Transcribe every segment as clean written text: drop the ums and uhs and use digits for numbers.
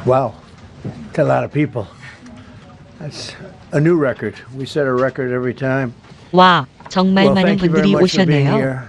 Wow, that's a lot of people. That's a new record. We set a record every time. 와, 정말 Well, 많은 thank you very 분들이 much for being 오셨네요. here.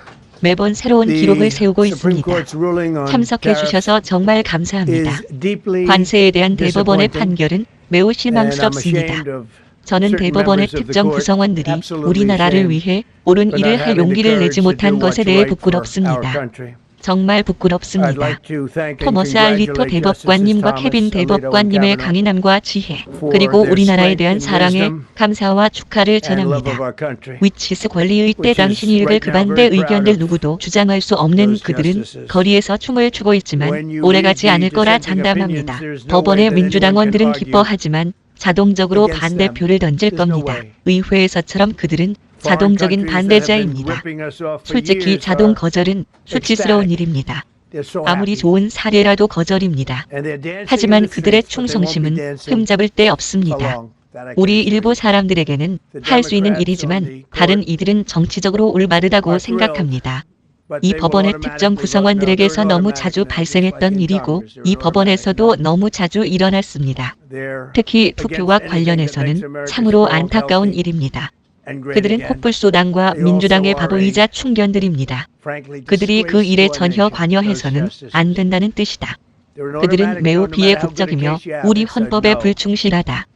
매번 새로운 The 기록을 세우고 Supreme 있습니다. Court's ruling on 참석해 tariffs 주셔서 정말 감사합니다. is deeply 관세에 대한 대법원의 disappointing, 판결은 매우 and I'm 실망스럽습니다. ashamed of 저는 certain 대법원의 members of the 특정 court, 구성원들이 absolutely 우리나라를 ashamed 위해 옳은 for 일을 not 할 having the 용기를 내지 courage to do 못한 것에 what's 대해 right for our 부끄럽습니다. country. 정말 I'd 부끄럽습니다. like to thank and 토머스 알리토 congratulate Justices 대법관님과 Thomas, 케빈 Alito, and 대법관님의 Kavanaugh 강인함과 지혜, for 그리고 their 우리나라에 strength 대한 and 사랑에 wisdom 감사와 축하를 and love 전합니다. of our country. 위치스 권리의 때 which is 당신 일을 right now 그반대 very proud 의견들 of 누구도 주장할 수 없는 those 그들은 justices. 거리에서 춤을 추고 있지만 When you 오래가지 read the 않을 거라 dissenting 장담합니다. opinions, there's no way 법원의 that anyone 민주당원들은 can argue 기뻐하지만 자동적으로 against 반대표를 던질 them. There's no 겁니다. way. 의회에서처럼 그들은 Foreign 자동적인 countries that have been 반대자입니다. ripping us off for 솔직히 years 자동 are 거절은 수치스러운 ecstatic. 일입니다. They're so 아무리 happy. 좋은 사례라도 거절입니다. And they're dancing in 하지만 the 그들의 streets, but they won't be 충성심은 dancing 흠잡을 데 for 없습니다. long. That I can 우리 assure 일부 you. 사람들에게는 할 수 있는 일이지만 다른 이들은 정치적으로 올바르다고 생각합니다. But 이 they will 법원의 특정 automatically vote no. 구성원들에게서 They're 너무 automatic 자주 now, just like 발생했던 in 일이고 Congress. They're 이 법원에서도 automatic now. 너무 자주 일어났습니다. They're 특히 against 투표와 anything that makes 관련해서는 America 참으로 strong, 안타까운 healthy, 일입니다. and great 그들은 again. 폭불소당과 They 민주당의 also are 바보이자 a 충견들입니다. frankly 그들이 그 일에 disgraceful 전혀 nation, those 관여해서는 justices. 안 된다는 뜻이다. They're an 그들은 automatic 매우 no, no matter how good a 비애국적이며 case you have. 우리 They said 헌법에 no. 불충실하다.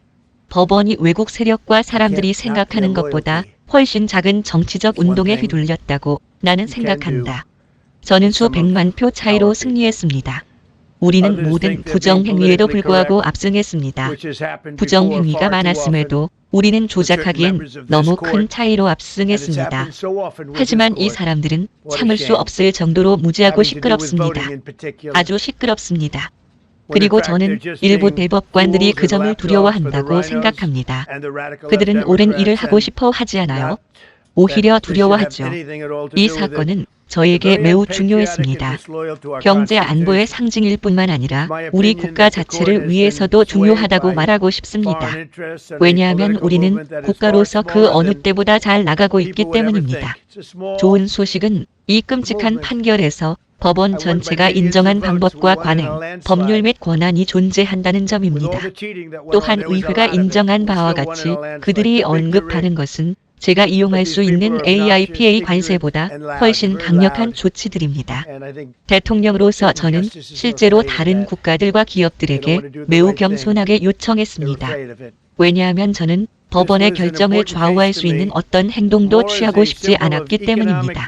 법원이 외국 세력과 사람들이 can't not 생각하는 their 것보다 loyalty. 훨씬 작은 정치적 It's one 운동에 thing 휘둘렸다고 나는 you can 생각한다. 저는 some of 수백만 표 차이로 our 승리했습니다. 우리는 Others 모든 think they're being 부정행위에도 politically 불구하고 correct, 압승했습니다. which has happened before 부정행위가 far too 많았음에도 often. 우리는 certain 조작하기엔 members of this 너무 court, 큰 차이로 And it's 압승했습니다. happened so often with this 하지만 이 court. 사람들은 What a 참을 수 shame. 없을 정도로 무지하고 Having to do with 시끄럽습니다. voting in particular. 아주 시끄럽습니다. When in 그리고 fact 저는 they're just 일부 being 대법관들이 fools 그 and 점을 lapdogs for the 두려워한다고 rhinos 생각합니다. and the radical 그들은 left 옳은 일을 Democrats 하고 and 싶어 하지 않아요. not 오히려 that they should have 두려워하죠. anything at all to 이 do with it. 사건은 They're 저에게 very 매우 unpatriotic and 중요했습니다. disloyal to our 경제 안보의 Constitution. 상징일 뿐만 아니라 My 우리 opinion 국가 that the court 자체를 has 위해서도 been swayed 중요하다고 by 말하고 싶습니다. foreign interests and a 왜냐하면 political 우리는 movement that is far 국가로서 그 smaller 어느 than 때보다 잘 나가고 있기 people would ever 때문입니다. think. It's a small 좋은 소식은 이 끔찍한 판결에서 법원 전체가 인정한 방법과 관행, 법률 및 권한이 존재한다는 with 점입니다. all the cheating that went on. 또한 There was a 의회가 lot of it. 인정한 We 바와 still won 같이 in a landslide. 그들이 The victory. 언급하는 것은 제가 이용할 수 있는 AIPA 관세보다 훨씬 강력한 조치들입니다. And I think 대통령으로서 저는 실제로 다른 국가들과 기업들에게 매우 겸손하게 they're 요청했습니다. afraid of it. 왜냐하면 저는 법원의 결정을 좌우할 수 있는 어떤 행동도 취하고 싶지 않았기 때문입니다.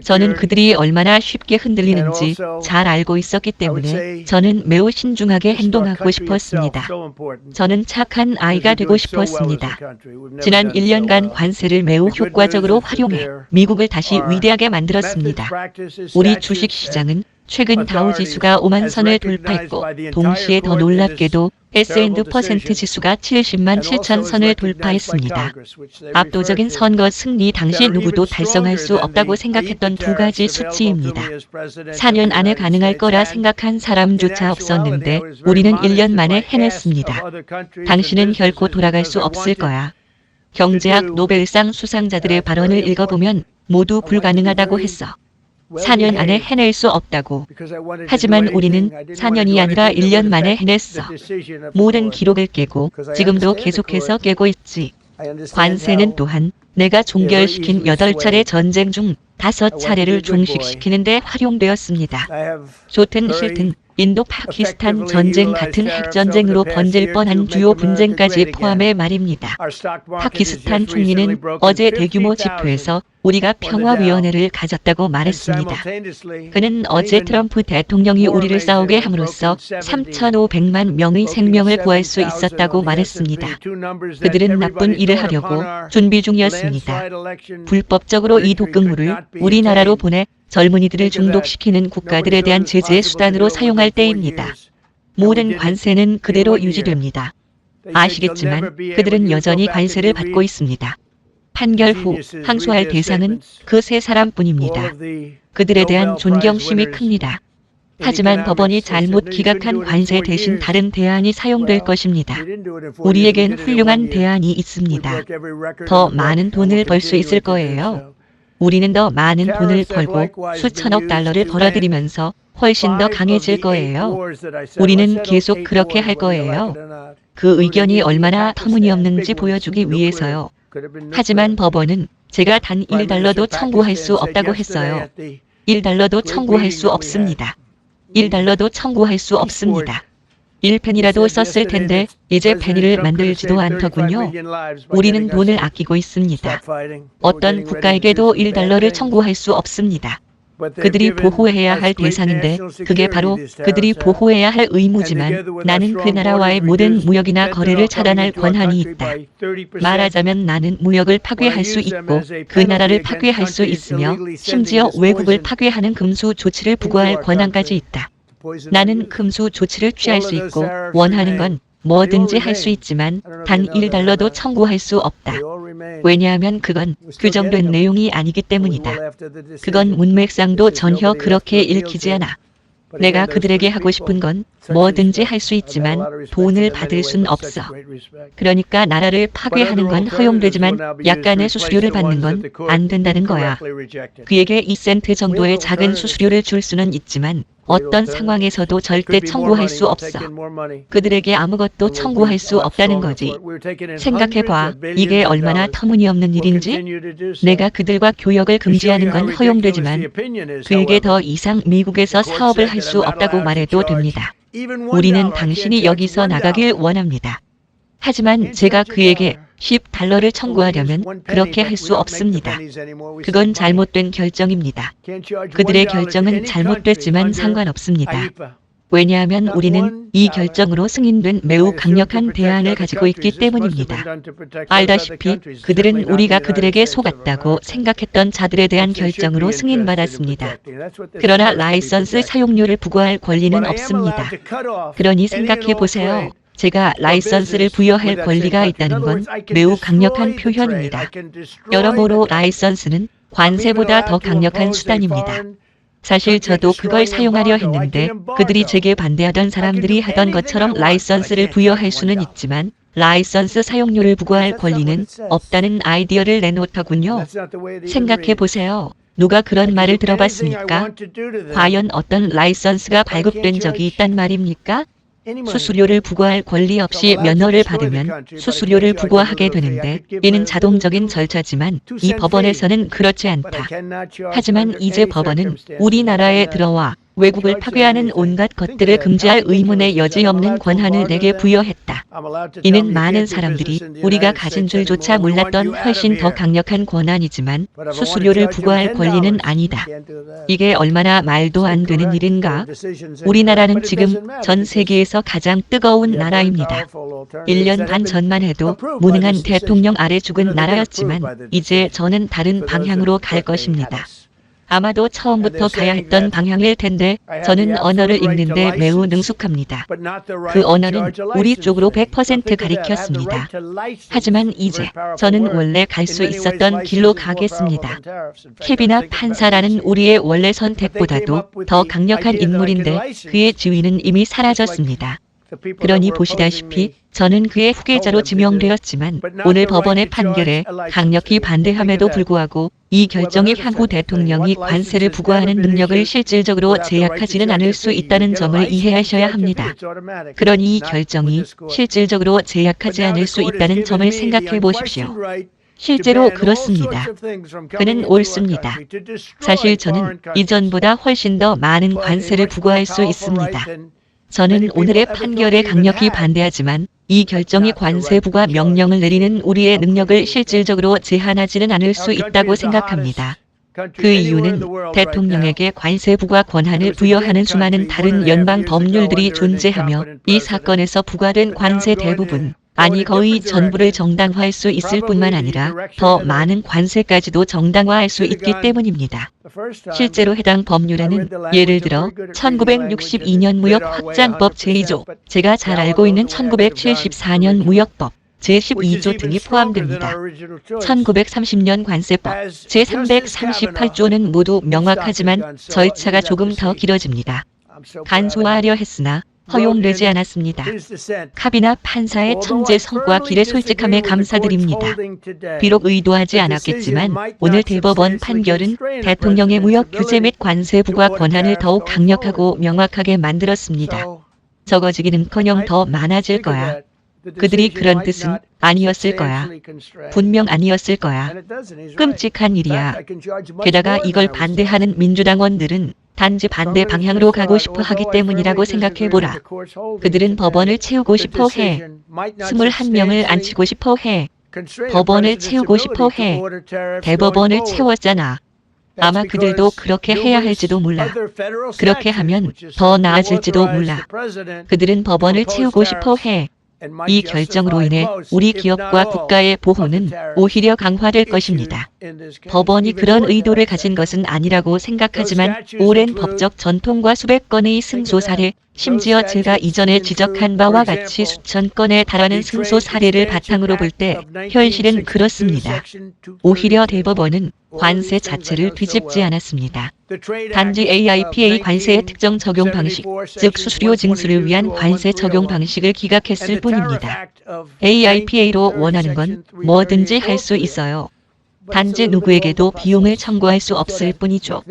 저는 그들이 얼마나 쉽게 흔들리는지 잘 알고 있었기 때문에 저는 매우 신중하게 행동하고 싶었습니다. 저는 착한 아이가 되고 싶었습니다. 지난 1년간 관세를 매우 효과적으로 활용해 미국을 다시 위대하게 만들었습니다. 우리 주식시장은 최근 다우지수가 5만 선을 돌파했고 동시에 더 놀랍게도 S&P% 지수가 70만 7천 선을 돌파했습니다. 압도적인 선거 승리 당시 누구도 달성할 수 없다고 생각했던 두 가지 수치입니다. 4년 안에 가능할 거라 생각한 사람조차 없었는데 우리는 1년 만에 해냈습니다. 당신은 결코 돌아갈 수 없을 거야. 경제학 노벨상 수상자들의 발언을 읽어보면 모두 불가능하다고 했어. 4년 안에 해낼 수 없다고. 하지만 우리는 4년이 아니라 1년 만에 해냈어. 모든 기록을 깨고 지금도 계속해서 깨고 있지. 관세는 또한 내가 종결시킨 8차례 전쟁 중 5차례를 종식시키는 데 활용되었습니다. 좋든 싫든 인도 파키스탄 전쟁 같은 핵전쟁으로 번질 뻔한 주요 분쟁까지 포함해 말입니다. 파키스탄 총리는 어제 대규모 집회에서 우리가 평화위원회를 가졌다고 말했습니다. 그는 어제 트럼프 대통령이 우리를 싸우게 함으로써 3,500만 명의 생명을 구할 수 있었다고 말했습니다. 그들은 나쁜 일을 하려고 준비 중이었습니다. 불법적으로 이 독극물을 우리나라로 보내 젊은이들을 중독시키는 국가들에 대한 제재의 수단으로 사용할 때입니다. 모든 관세는 그대로 유지됩니다. 아시겠지만 그들은 여전히 관세를 받고 있습니다. 판결 후 항소할 대상은 그 세 사람뿐입니다. 그들에 대한 존경심이 큽니다. 하지만 법원이 잘못 기각한 관세 대신 다른 대안이 사용될 것입니다. 우리에겐 훌륭한 대안이 있습니다. 더 많은 돈을 벌 수 있을 거예요. 우리는 더 많은 돈을 벌고 수천억 달러를 벌어들이면서 훨씬 더 강해질 거예요. 우리는 계속 그렇게 할 거예요. 그 의견이 얼마나 터무니없는지 보여주기 위해서요. 하지만 법원은 제가 단 1달러도 청구할 수 없다고 했어요. 1달러도 청구할 수 없습니다. 1달러도 청구할 수 없습니다. 1페니라도 썼을 텐데 이제 페니를 만들지도 않더군요. 우리는 돈을 아끼고 있습니다. 어떤 국가에게도 1달러를 청구할 수 없습니다. 그들이 보호해야 할 대상인데 그게 바로 그들이 보호해야 할 의무지만 나는 그 나라와의 모든 무역이나 거래를 차단할 권한이 있다. 말하자면 나는 무역을 파괴할 수 있고 그 나라를 파괴할 수 있으며 심지어 외국을 파괴하는 금수 조치를 부과할 권한까지 있다. 나는 금수 조치를 취할 수 있고 원하는 건 뭐든지 할 수 있지만 단 1달러도 청구할 수 없다. 왜냐하면 그건 규정된 내용이 아니기 때문이다. 그건 문맥상도 전혀 그렇게 읽히지 않아. 내가 그들에게 하고 싶은 건 뭐든지 할 수 있지만 돈을 받을 순 없어. 그러니까 나라를 파괴하는 건 허용되지만 약간의 수수료를 받는 건 안 된다는 거야. 그에게 2센트 정도의 작은 수수료를 줄 수는 있지만 어떤 상황에서도 절대 청구할 수 없어. 그들에게 아무것도 청구할 수 없다는 거지. 생각해봐. 이게 얼마나 터무니없는 일인지? 내가 그들과 교역을 금지하는 건 허용되지만 그에게 더 이상 미국에서 사업을 할 수 없다고 말해도 됩니다. 우리는 당신이 여기서 나가길 원합니다. 하지만 제가 그에게 10달러를 청구하려면 그렇게 할 수 없습니다. 그건 잘못된 결정입니다. 그들의 결정은 잘못됐지만 상관없습니다. 왜냐하면 우리는 이 결정으로 승인된 매우 강력한 대안을 가지고 있기 때문입니다. 알다시피 그들은 우리가 그들에게 속았다고 생각했던 자들에 대한 결정으로 승인받았습니다. 그러나 라이선스 사용료를 부과할 권리는 없습니다. 그러니 생각해 보세요. 제가 라이선스를 부여할 권리가 있다는 건 매우 강력한 표현입니다. 여러모로 라이선스는 관세보다 더 강력한 수단입니다. 사실 저도 그걸 사용하려 했는데 그들이 제게 반대하던 사람들이 하던 것처럼 라이선스를 부여할 수는 있지만 라이선스 사용료를 부과할 권리는 없다는 아이디어를 내놓더군요. 생각해 보세요. 누가 그런 말을 들어봤습니까? 과연 어떤 라이선스가 발급된 적이 있단 말입니까? 수수료를 부과할 권리 없이 면허를 받으면 수수료를 부과하게 되는데 이는 자동적인 절차지만 이 법원에서는 그렇지 않다. 하지만 이제 법원은 우리나라에 들어와 외국을 파괴하는 온갖 것들을 금지할 의문의 여지 없는 권한을 내게 부여했다. 이는 많은 사람들이 우리가 가진 줄조차 몰랐던 훨씬 더 강력한 권한이지만 수수료를 부과할 권리는 아니다. 이게 얼마나 말도 안 되는 일인가? 우리나라는 지금 전 세계에서 가장 뜨거운 나라입니다. 1년 반 전만 해도 무능한 대통령 아래 죽은 나라였지만 이제 저는 다른 방향으로 갈 것입니다. 아마도 처음부터 가야 했던 방향일 텐데 저는 언어를 읽는데 매우 능숙합니다. 그 언어는 우리 쪽으로 100% 가리켰습니다. 하지만 이제 저는 원래 갈 수 있었던 길로 가겠습니다. 케비나 판사라는 우리의 원래 선택보다도 더 강력한 인물인데 그의 지위는 이미 사라졌습니다. 그러니 보시다시피 저는 그의 후계자로 지명되었지만 오늘 법원의 판결에 강력히 반대함에도 불구하고 이 결정이 향후 대통령이 관세를 부과하는 능력을 실질적으로 제약하지는 않을 수 있다는 점을 이해하셔야 합니다. 그러니 이 결정이 실질적으로 제약하지 않을 수 있다는 점을 생각해 보십시오. 실제로 그렇습니다. 그는 옳습니다. 사실 저는 이전보다 훨씬 더 많은 관세를 부과할 수 있습니다. 저는 오늘의 판결에 강력히 반대하지만 이 결정이 관세 부과 명령을 내리는 우리의 능력을 실질적으로 제한하지는 않을 수 있다고 생각합니다. 그 이유는 대통령에게 관세 부과 권한을 부여하는 수많은 다른 연방 법률들이 존재하며 이 사건에서 부과된 관세 대부분, 아니 거의 전부를 정당화할 수 있을 뿐만 아니라 더 많은 관세까지도 정당화할 수 있기 때문입니다. 실제로 해당 법률에는 예를 들어 1962년 무역 확장법 제2조, 제가 잘 알고 있는 1974년 무역법 제12조 등이 포함됩니다. 1930년 관세법 제338조는 모두 명확하지만 절차가 조금 더 길어집니다. 간소화하려 했으나 허용되지 않았습니다. 카비나 판사의 천재 성과 길의 솔직함에 감사드립니다. 비록 의도하지 않았겠지만 오늘 대법원 판결은 대통령의 무역 규제 및 관세 부과 권한을 더욱 강력하고 명확하게 만들었습니다. 적어지기는커녕 더 많아질 거야. 그들이 그런 뜻은 아니었을 거야. 분명 아니었을 거야. 끔찍한 일이야. 게다가 이걸 반대하는 민주당원들은 단지 반대 방향으로 가고 싶어 하기 때문이라고 생각해보라. 그들은 법원을 채우고 싶어 해. 21명을 앉히고 싶어 해. 법원을 채우고 싶어 해. 대법원을 채웠잖아. 아마 그들도 그렇게 해야 할지도 몰라. 그렇게 하면 더 나아질지도 몰라. 그들은 법원을 채우고 싶어 해. 이 결정으로 인해 우리 기업과 국가의 보호는 오히려 강화될 것입니다. 법원이 그런 의도를 가진 것은 아니라고 생각하지만 오랜 법적 전통과 수백 건의 승소 사례, 심지어 제가 이전에 지적한 바와 같이 수천 건에 달하는 승소 사례를 바탕으로 볼 때 현실은 그렇습니다. 오히려 대법원은 관세 자체를 뒤집지 않았습니다. 단지 AIPA 관세의 특정 적용 방식, 즉 수수료 징수를 위한 관세 적용 방식을 기각했을 뿐입니다. AIPA로 원하는 건 뭐든지 할 수 있어요. 단지 누구에게도 비용을 청구할 수 없을 뿐이죠.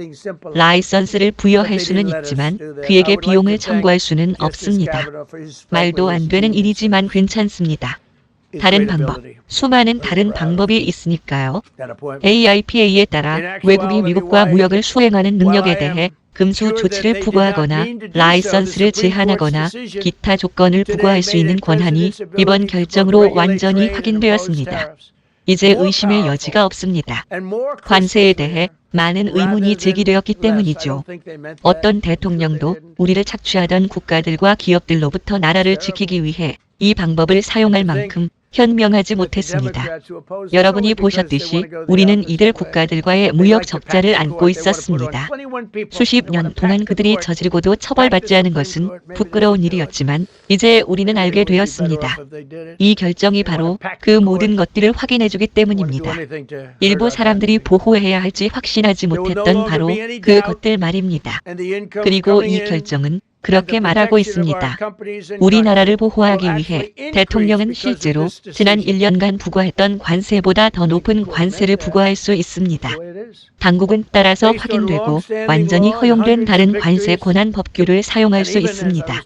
라이선스를 부여할 수는 있지만 그에게 비용을 청구할 수는 없습니다. 말도 안 되는 일이지만 괜찮습니다. 다른 방법, 수많은 다른 방법이 있으니까요. AIPA에 따라 외국이 미국과 무역을 수행하는 능력에 대해 금수 조치를 부과하거나 라이선스를 제한하거나 기타 조건을 부과할 수 있는 권한이 이번 결정으로 완전히 확인되었습니다. 이제 의심의 여지가 없습니다. 관세에 대해 많은 의문이 제기되었기 때문이죠. 어떤 대통령도 우리를 착취하던 국가들과 기업들로부터 나라를 지키기 위해 이 방법을 사용할 만큼 현명하지 못했습니다. 여러분이 보셨듯이 우리는 이들 국가들과의 무역 적자를 안고 있었습니다. 수십 년 동안 그들이 저지르고도 처벌받지 않은 것은 부끄러운 일이었지만 이제 우리는 알게 되었습니다. 이 결정이 바로 그 모든 것들을 확인해주기 때문입니다. 일부 사람들이 보호해야 할지 확신하지 못했던 바로 그것들 말입니다. 그리고 이 결정은 그렇게 말하고 있습니다. 우리나라를 보호하기 위해 대통령은 실제로 지난 1년간 부과했던 관세보다 더 높은 관세를 부과할 수 있습니다. 당국은 따라서 확인되고 완전히 허용된 다른 관세 권한 법규를 사용할 수 있습니다.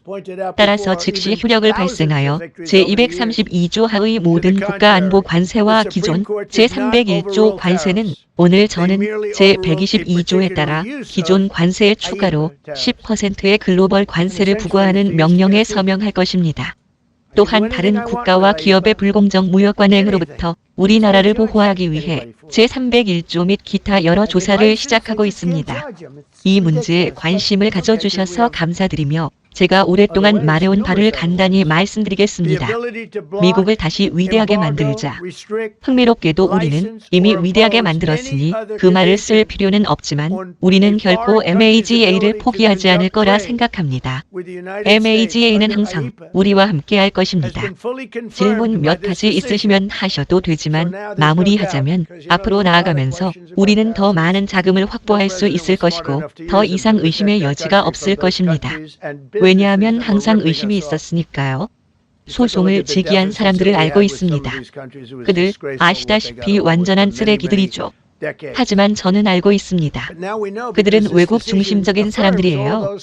따라서 즉시 효력을 발생하여 제232조 하의 모든 국가안보 관세와 기존 제301조 관세는 오늘 저는 제122조에 따라 기존 관세에 추가로 10%의 글로벌 관세를 부과하는 명령에 서명할 것입니다. 또한 다른 국가와 기업의 불공정 무역 관행으로부터 우리나라를 보호하기 위해 제301조 및 기타 여러 조사를 시작하고 있습니다. 이 문제에 관심을 가져주셔서 감사드리며 제가 오랫동안 말해온 바를 간단히 말씀드리겠습니다. 미국을 다시 위대하게 만들자. 흥미롭게도 우리는 이미 위대하게 만들었으니 그 말을 쓸 필요는 없지만 우리는 결코 MAGA를 포기하지 않을 거라 생각합니다. MAGA는 항상 우리와 함께 할 것입니다. 질문 몇 가지 있으시면 하셔도 되지만 마무리하자면 앞으로 나아가면서 우리는 더 많은 자금을 확보할 수 있을 것이고 더 이상 의심의 여지가 없을 것입니다. 왜냐하면 항상 의심이 있었으니까요. 소송을 제기한 사람들을 알고 있습니다. 그들 아시다시피 완전한 쓰레기들이죠. 하지만 저는 알고 있습니다. 그들은 외국 중심적인 사람들이에요.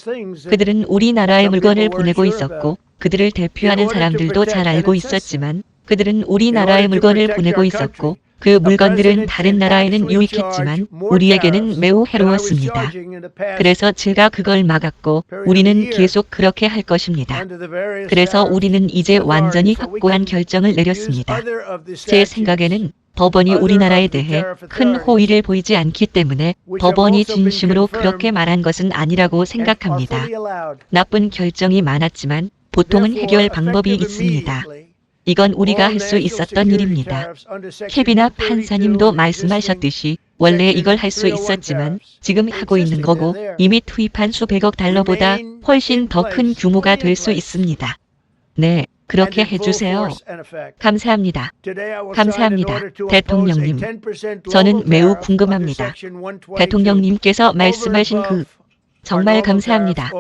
그들은 우리나라에 물건을 보내고 있었고 그들을 대표하는 사람들도 잘 알고 있었지만 그들은 우리나라에 물건을 보내고 있었고 그 물건들은 다른 나라에는 유익했지만 우리에게는 매우 해로웠습니다. 그래서 제가 그걸 막았고 우리는 계속 그렇게 할 것입니다. 그래서 우리는 이제 완전히 확고한 결정을 내렸습니다. 제 생각에는 법원이 우리나라에 대해 큰 호의를 보이지 않기 때문에 법원이 진심으로 그렇게 말한 것은 아니라고 생각합니다. 나쁜 결정이 많았지만 보통은 해결 방법이 있습니다. 이건 우리가 할 수 있었던 일입니다. 케비나 판사님도 말씀하셨듯이 원래 이걸 할 수 있었지만 지금 하고 있는 거고 이미 투입한 수백억 달러보다 훨씬 더 큰 규모가 될 수 있습니다. 네, 그렇게 해주세요. 감사합니다. 감사합니다. 대통령님. 저는 매우 궁금합니다. 대통령님께서 말씀하신 그 정말 감사합니다.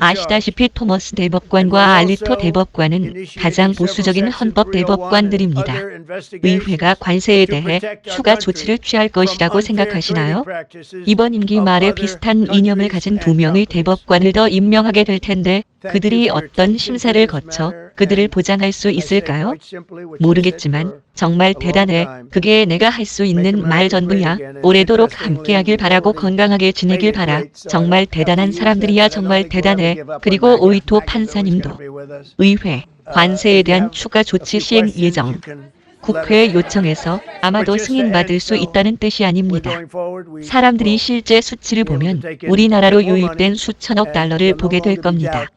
아시다시피 토머스 대법관과 알리토 대법관은 가장 보수적인 헌법 대법관들입니다. 의회가 관세에 대해 추가 조치를 취할 것이라고 생각하시나요? 이번 임기 말에 비슷한 이념을 가진 2명의 대법관을 더 임명하게 될 텐데 그들이 어떤 심사를 거쳐 그들을 보장할 수 있을까요? 모르겠지만 정말 대단해. 그게 내가 할 수 있는 말 전부야. 오래도록 함께하길 바라고 건강하게 지내길 바라. 정말 대단한 사람들이야. 정말 대단해. 그리고 오이토 판사님도. 의회, 관세에 대한 추가 조치 시행 예정. 국회 요청해서 아마도 승인받을 수 있다는 뜻이 아닙니다. 사람들이 실제 수치를 보면 우리나라로 유입된 수천억 달러를 보게 될 겁니다.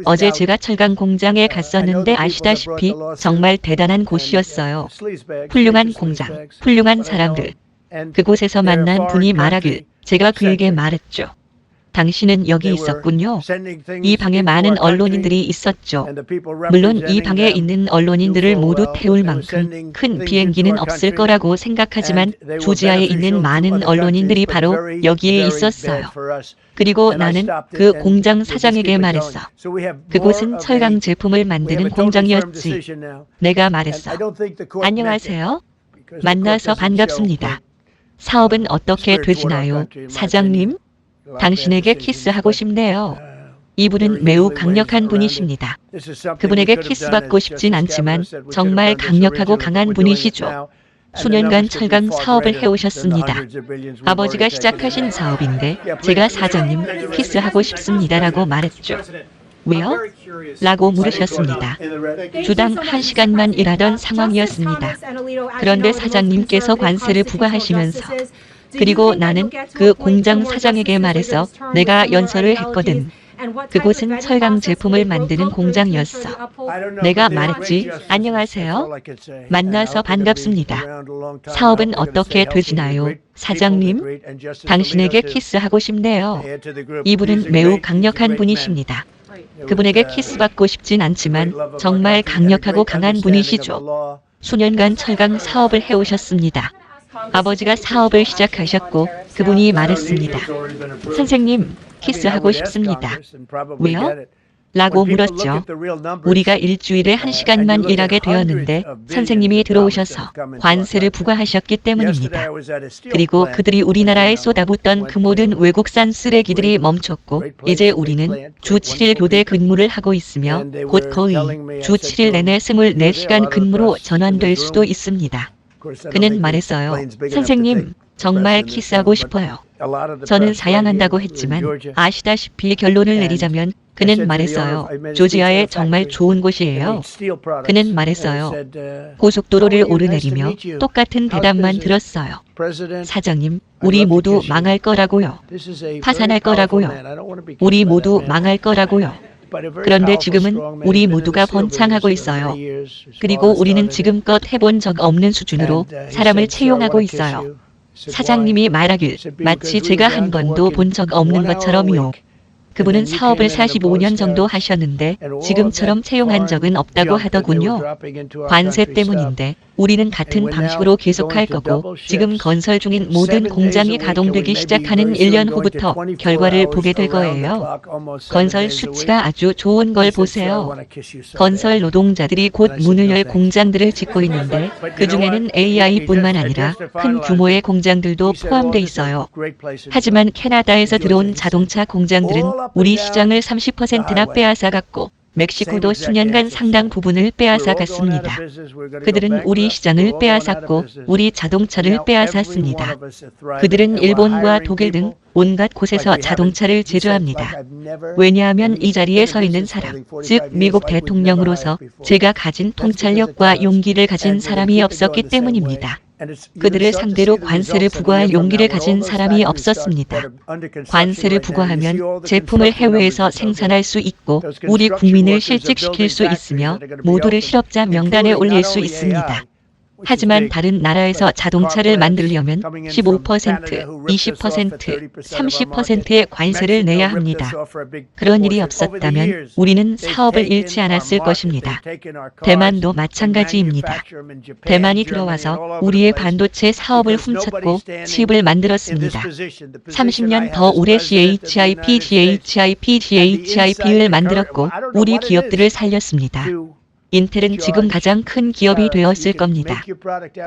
어제 제가 철강 공장에 갔었는데 아시다시피 정말 대단한 곳이었어요. 훌륭한 공장, 훌륭한 사람들. 그곳에서 만난 분이 말하길 제가 그에게 말했죠. 당신은 여기 있었군요. 이 방에 많은 언론인들이 있었죠. 물론 이 방에 있는 언론인들을 모두 태울 만큼 큰 비행기는 없을 거라고 생각하지만 조지아에 있는 많은 언론인들이 바로 여기에 있었어요. 그리고 나는 그 공장 사장에게 말했어. 그곳은 철강 제품을 만드는 공장이었지. 내가 말했어. 안녕하세요. 만나서 반갑습니다. 사업은 어떻게 되시나요, 사장님? 당신에게 키스하고 싶네요. 이분은 매우 강력한 분이십니다. 그분에게 키스받고 싶진 않지만 정말 강력하고 강한 분이시죠. 수년간 철강 사업을 해오셨습니다. 아버지가 시작하신 사업인데 제가 사장님 키스하고 싶습니다라고 말했죠. 왜요? 라고 물으셨습니다. 주당 1시간만 일하던 상황이었습니다. 그런데 사장님께서 관세를 부과하시면서 그리고 나는 그 공장 사장에게 말해서 내가 연설을 했거든. 그곳은 철강 제품을 만드는 공장이었어. 내가 말했지. 안녕하세요. 만나서 반갑습니다. 사업은 어떻게 되시나요, 사장님? 당신에게 키스하고 싶네요. 이분은 매우 강력한 분이십니다. 그분에게 키스받고 싶진 않지만 정말 강력하고 강한 분이시죠. 수년간 철강 사업을 해오셨습니다. 아버지가 사업을 시작하셨고 그분이 말했습니다. 선생님, 키스하고 싶습니다. 왜요? 라고 물었죠. 우리가 일주일에 1시간만 일하게 되었는데 선생님이 들어오셔서 관세를 부과하셨기 때문입니다. 그리고 그들이 우리나라에 쏟아붓던 그 모든 외국산 쓰레기들이 멈췄고 이제 우리는 주 7일 교대 근무를 하고 있으며 곧 거의 주 7일 내내 24시간 근무로 전환될 수도 있습니다. 그는 말했어요. 선생님, 정말 키스하고 싶어요. 저는 사양한다고 했지만 아시다시피 결론을 내리자면 그는 말했어요. 조지아에 정말 좋은 곳이에요. 그는 말했어요. 고속도로를 오르내리며 똑같은 대답만 들었어요. 사장님, 우리 모두 망할 거라고요. 파산할 거라고요. 우리 모두 망할 거라고요. 그런데 지금은 우리 모두가 번창하고 있어요. 그리고 우리는 지금껏 해본 적 없는 수준으로 사람을 채용하고 있어요. 사장님이 말하길 마치 제가 한 번도 본 적 없는 것처럼요. 그분은 사업을 45년 정도 하셨는데 지금처럼 채용한 적은 없다고 하더군요. 관세 때문인데 우리는 같은 방식으로 계속할 거고 지금 건설 중인 모든 공장이 가동되기 시작하는 1년 후부터 결과를 보게 될 거예요. 건설 수치가 아주 좋은 걸 보세요. 건설 노동자들이 곧 문을 열 공장들을 짓고 있는데 그중에는 AI뿐만 아니라 큰 규모의 공장들도 포함돼 있어요. 하지만 캐나다에서 들어온 자동차 공장들은 우리 시장을 30%나 빼앗아갔고 멕시코도 수년간 상당 부분을 빼앗아갔습니다. 그들은 우리 시장을 빼앗았고 우리 자동차를 빼앗았습니다. 그들은 일본과 독일 등 온갖 곳에서 자동차를 제조합니다. 왜냐하면 이 자리에 서 있는 사람, 즉 미국 대통령으로서 제가 가진 통찰력과 용기를 가진 사람이 없었기 때문입니다. 그들을 상대로 관세를 부과할 용기를 가진 사람이 없었습니다. 관세를 부과하면 제품을 해외에서 생산할 수 있고 우리 국민을 실직시킬 수 있으며 모두를 실업자 명단에 올릴 수 있습니다. 하지만 다른 나라에서 자동차를 만들려면 15%, 20%, 30%의 관세를 내야 합니다. 그런 일이 없었다면 우리는 사업을 잃지 않았을 것입니다. 대만도 마찬가지입니다. 대만이 들어와서 우리의 반도체 사업을 훔쳤고 칩을 만들었습니다. 30년 더 오래 CHIP를 만들었고 우리 기업들을 살렸습니다. 인텔은 지금 가장 큰 기업이 되었을 겁니다.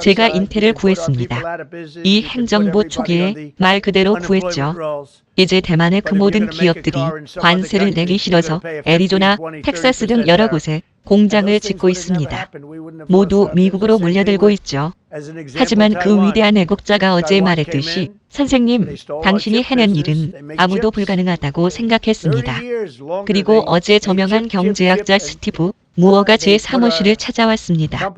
제가 인텔을 구했습니다. 이 행정부 초기에 말 그대로 구했죠. 이제 대만의 그 모든 기업들이 관세를 내기 싫어서 애리조나, 텍사스 등 여러 곳에 공장을 짓고 있습니다. 모두 미국으로 몰려들고 있죠. 하지만 그 위대한 애국자가 어제 말했듯이 선생님, 당신이 해낸 일은 아무도 불가능하다고 생각했습니다. 그리고 어제 저명한 경제학자 스티브 무어가 제 사무실을 찾아왔습니다.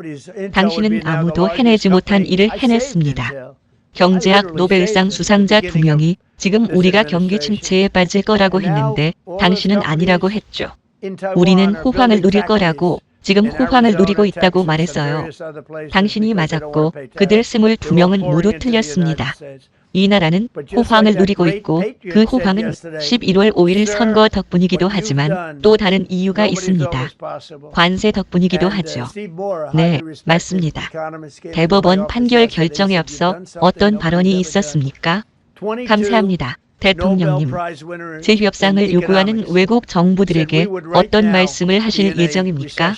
당신은 아무도 해내지 못한 일을 해냈습니다. 경제학 노벨상 수상자 2명이 지금 우리가 경기 침체에 빠질 거라고 했는데 당신은 아니라고 했죠. 우리는 호황을 누릴 거라고 지금 호황을 누리고 있다고 말했어요. 당신이 맞았고 그들 22명은 모두 틀렸습니다. 이 나라는 호황을 누리고 있고 그 호황은 11월 5일 선거 덕분이기도 하지만 또 다른 이유가 있습니다. 관세 덕분이기도 하죠. 네, 맞습니다. 대법원 판결 결정에 앞서 어떤 발언이 있었습니까? 감사합니다. 대통령님, 제 협상을 요구하는 외국 정부들에게 어떤 말씀을 하실 예정입니까?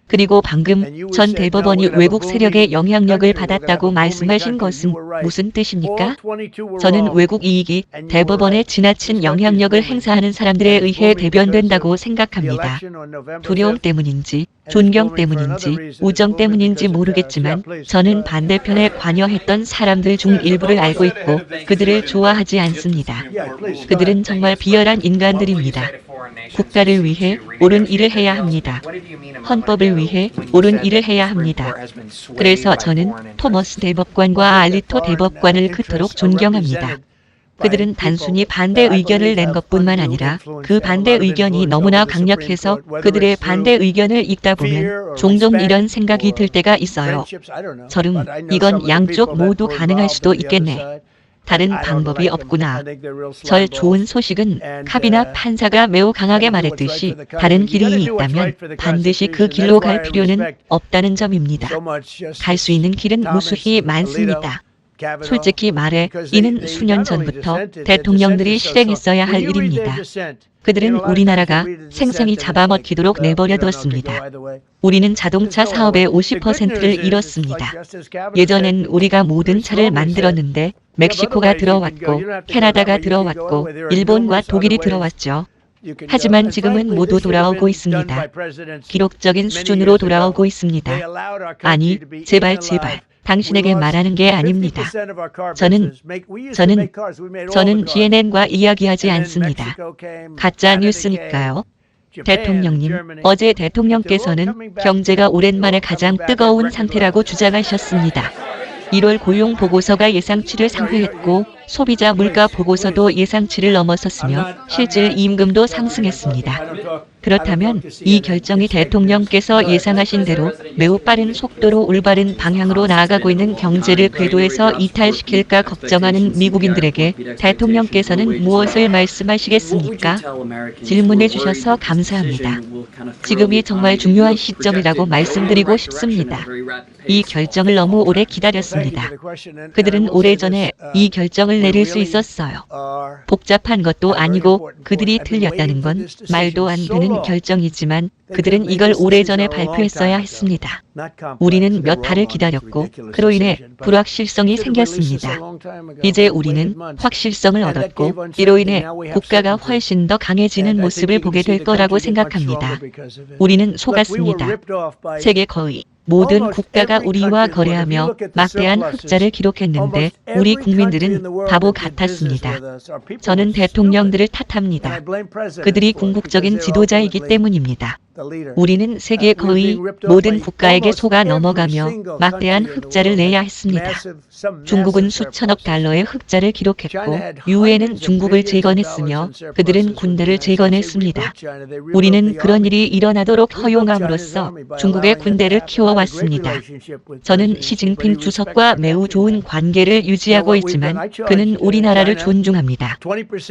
그리고 방금 전 대법원이 외국 세력의 영향력을 받았다고 말씀하신 것은 무슨 뜻입니까? 저는 외국 이익이 대법원에 지나친 영향력을 행사하는 사람들에 의해 대변된다고 생각합니다. 두려움 때문인지, 존경 때문인지, 우정 때문인지 모르겠지만 저는 반대편에 관여했던 사람들 중 일부를 알고 있고 그들을 좋아하지 않습니다. 그들은 정말 비열한 인간들입니다. 국가를 위해 옳은 일을 해야 합니다. 헌법을 위해 옳은 일을 해야 합니다. 그래서 저는 토머스 대법관과 알리토 대법관을 그토록 존경합니다. 그들은 단순히 반대 의견을 낸 것뿐만 아니라 그 반대 의견이 너무나 강력해서 그들의 반대 의견을 읽다 보면 종종 이런 생각이 들 때가 있어요. 저름, 이건 양쪽 모두 가능할 수도 있겠네. 다른 방법이 없구나. 절 좋은 소식은 카비나 판사가 매우 강하게 말했듯이 다른 길이 있다면 반드시 그 길로 갈 필요는 없다는 점입니다. 갈 수 있는 길은 무수히 많습니다. 솔직히 말해 이는 수년 전부터 대통령들이 실행했어야 할 일입니다. 그들은 우리나라가 생생히 잡아먹히도록 내버려뒀습니다. 우리는 자동차 사업의 50%를 잃었습니다. 예전엔 우리가 모든 차를 만들었는데 멕시코가 들어왔고 캐나다가 들어왔고 일본과 독일이 들어왔죠. 하지만 지금은 모두 돌아오고 있습니다. 기록적인 수준으로 돌아오고 있습니다. 아니, 제발. 당신에게 말하는 게 아닙니다. 저는 GNN과 이야기하지 않습니다. 가짜 뉴스니까요. 대통령님, 어제 대통령께서는 경제가 오랜만에 가장 뜨거운 상태라고 주장하셨습니다. 1월 고용 보고서가 예상치를 상회했고 소비자 물가 보고서도 예상치를 넘어섰으며 실질 임금도 상승했습니다. 그렇다면 이 결정이 대통령께서 예상하신 대로 매우 빠른 속도로 올바른 방향으로 나아가고 있는 경제를 궤도에서 이탈시킬까 걱정하는 미국인들에게 대통령께서는 무엇을 말씀하시겠습니까? 질문해 주셔서 감사합니다. 지금이 정말 중요한 시점이라고 말씀드리고 싶습니다. 이 결정을 너무 오래 기다렸습니다. 그들은 오래전에 이 결정을 내릴 수 있었어요. 복잡한 것도 아니고 그들이 틀렸다는 건 말도 안 되는 결정이지만 그들은 이걸 오래전에 발표했어야 했습니다. 우리는 몇 달을 기다렸고 그로 인해 불확실성이 생겼습니다. 이제 우리는 확실성을 얻었고 이로 인해 국가가 훨씬 더 강해지는 모습을 보게 될 거라고 생각합니다. 우리는 속았습니다. 세계 거의 모든 국가가 우리와 거래하며 막대한 흑자를 기록했는데 우리 국민들은 바보 같았습니다. 저는 대통령들을 탓합니다. 그들이 궁극적인 지도자이기 때문입니다. 우리는 세계 거의 모든 국가에게 속아 넘어가며 막대한 흑자를 내야 했습니다. 중국은 수천억 달러의 흑자를 기록했고 유엔은 중국을 재건했으며 그들은 군대를 재건했습니다. 우리는 그런 일이 일어나도록 허용함으로써 중국의 군대를 키워왔습니다. 저는 시진핑 주석과 매우 좋은 관계를 유지하고 있지만 그는 우리나라를 존중합니다.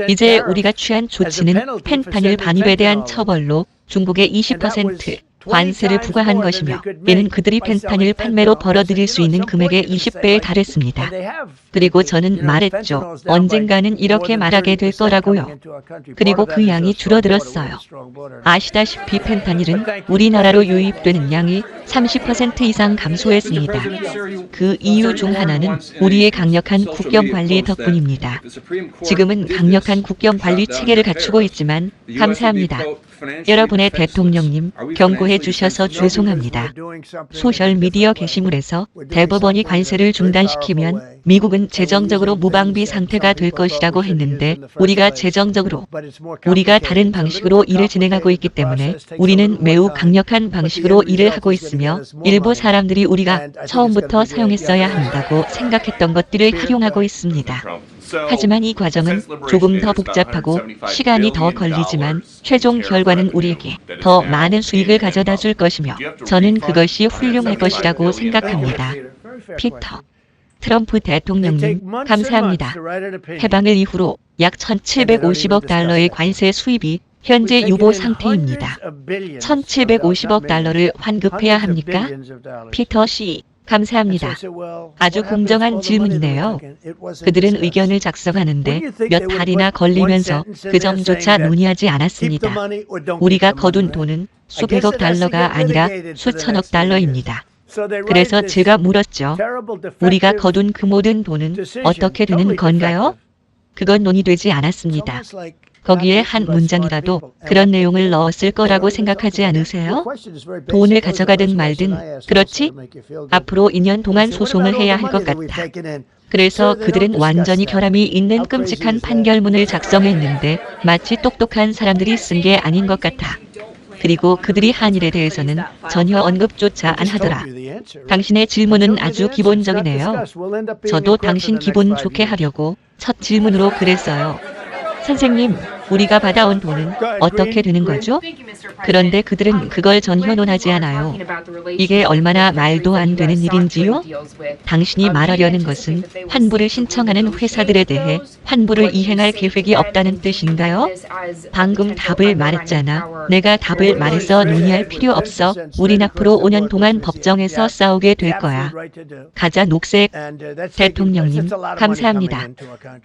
이제 우리가 취한 조치는 펜타닐 반입에 대한 처벌로 중국에 20% 관세를 부과한 것이며 이는 그들이 펜타닐 판매로 벌어들일 수 있는 금액의 20배에 달했습니다. 그리고 저는 말했죠. 언젠가는 이렇게 말하게 될 거라고요. 그리고 그 양이 줄어들었어요. 아시다시피 펜타닐은 우리나라로 유입되는 양이 30% 이상 감소했습니다. 그 이유 중 하나는 우리의 강력한 국경 관리 덕분입니다. 지금은 강력한 국경 관리 체계를 갖추고 있지만 감사합니다. 여러분의 대통령님, 경고해 주셔서 죄송합니다. 소셜미디어 게시물에서 대법원이 관세를 중단시키면 미국은 재정적으로 무방비 상태가 될 것이라고 했는데 우리가 우리가 다른 방식으로 일을 진행하고 있기 때문에 우리는 매우 강력한 방식으로 일을 하고 있으며 일부 사람들이 우리가 처음부터 사용했어야 한다고 생각했던 것들을 활용하고 있습니다. 하지만 이 과정은 조금 더 복잡하고 시간이 더 걸리지만 최종 결과는 우리에게 더 많은 수익을 가져다 줄 것이며 저는 그것이 훌륭할 것이라고 생각합니다. 피터 트럼프 대통령님, 감사합니다. 해방일 이후로 약 1,750억 달러의 관세 수입이 현재 유보 상태입니다. 1,750억 달러를 환급해야 합니까? 피터 씨, 감사합니다. 아주 공정한 질문이네요. 그들은 의견을 작성하는데 몇 달이나 걸리면서 그 점조차 논의하지 않았습니다. 우리가 거둔 돈은 수백억 달러가 아니라 수천억 달러입니다. 그래서 제가 물었죠. 우리가 거둔 그 모든 돈은 어떻게 되는 건가요? 그건 논의되지 않았습니다. 거기에 한 문장이라도 그런 내용을 넣었을 거라고 생각하지 않으세요? 돈을 가져가든 말든 그렇지? 앞으로 2년 동안 소송을 해야 할 것 같아. 그래서 그들은 완전히 결함이 있는 끔찍한 판결문을 작성했는데 마치 똑똑한 사람들이 쓴 게 아닌 것 같아. 그리고 그들이 한 일에 대해서는 전혀 언급조차 안 하더라. 당신의 질문은 아주 기본적이네요. 저도 당신 기분 좋게 하려고 첫 질문으로 그랬어요. 선생님, 우리가 받아온 돈은 어떻게 되는 거죠? 그런데 그들은 그걸 전혀 논하지 않아요. 이게 얼마나 말도 안 되는 일인지요? 당신이 말하려는 것은 환불을 신청하는 회사들에 대해 환불을 이행할 계획이 없다는 뜻인가요? 방금 답을 말했잖아. 내가 답을 말해서 논의할 필요 없어. 우린 앞으로 5년 동안 법정에서 싸우게 될 거야. 가자 녹색. 대통령님, 감사합니다.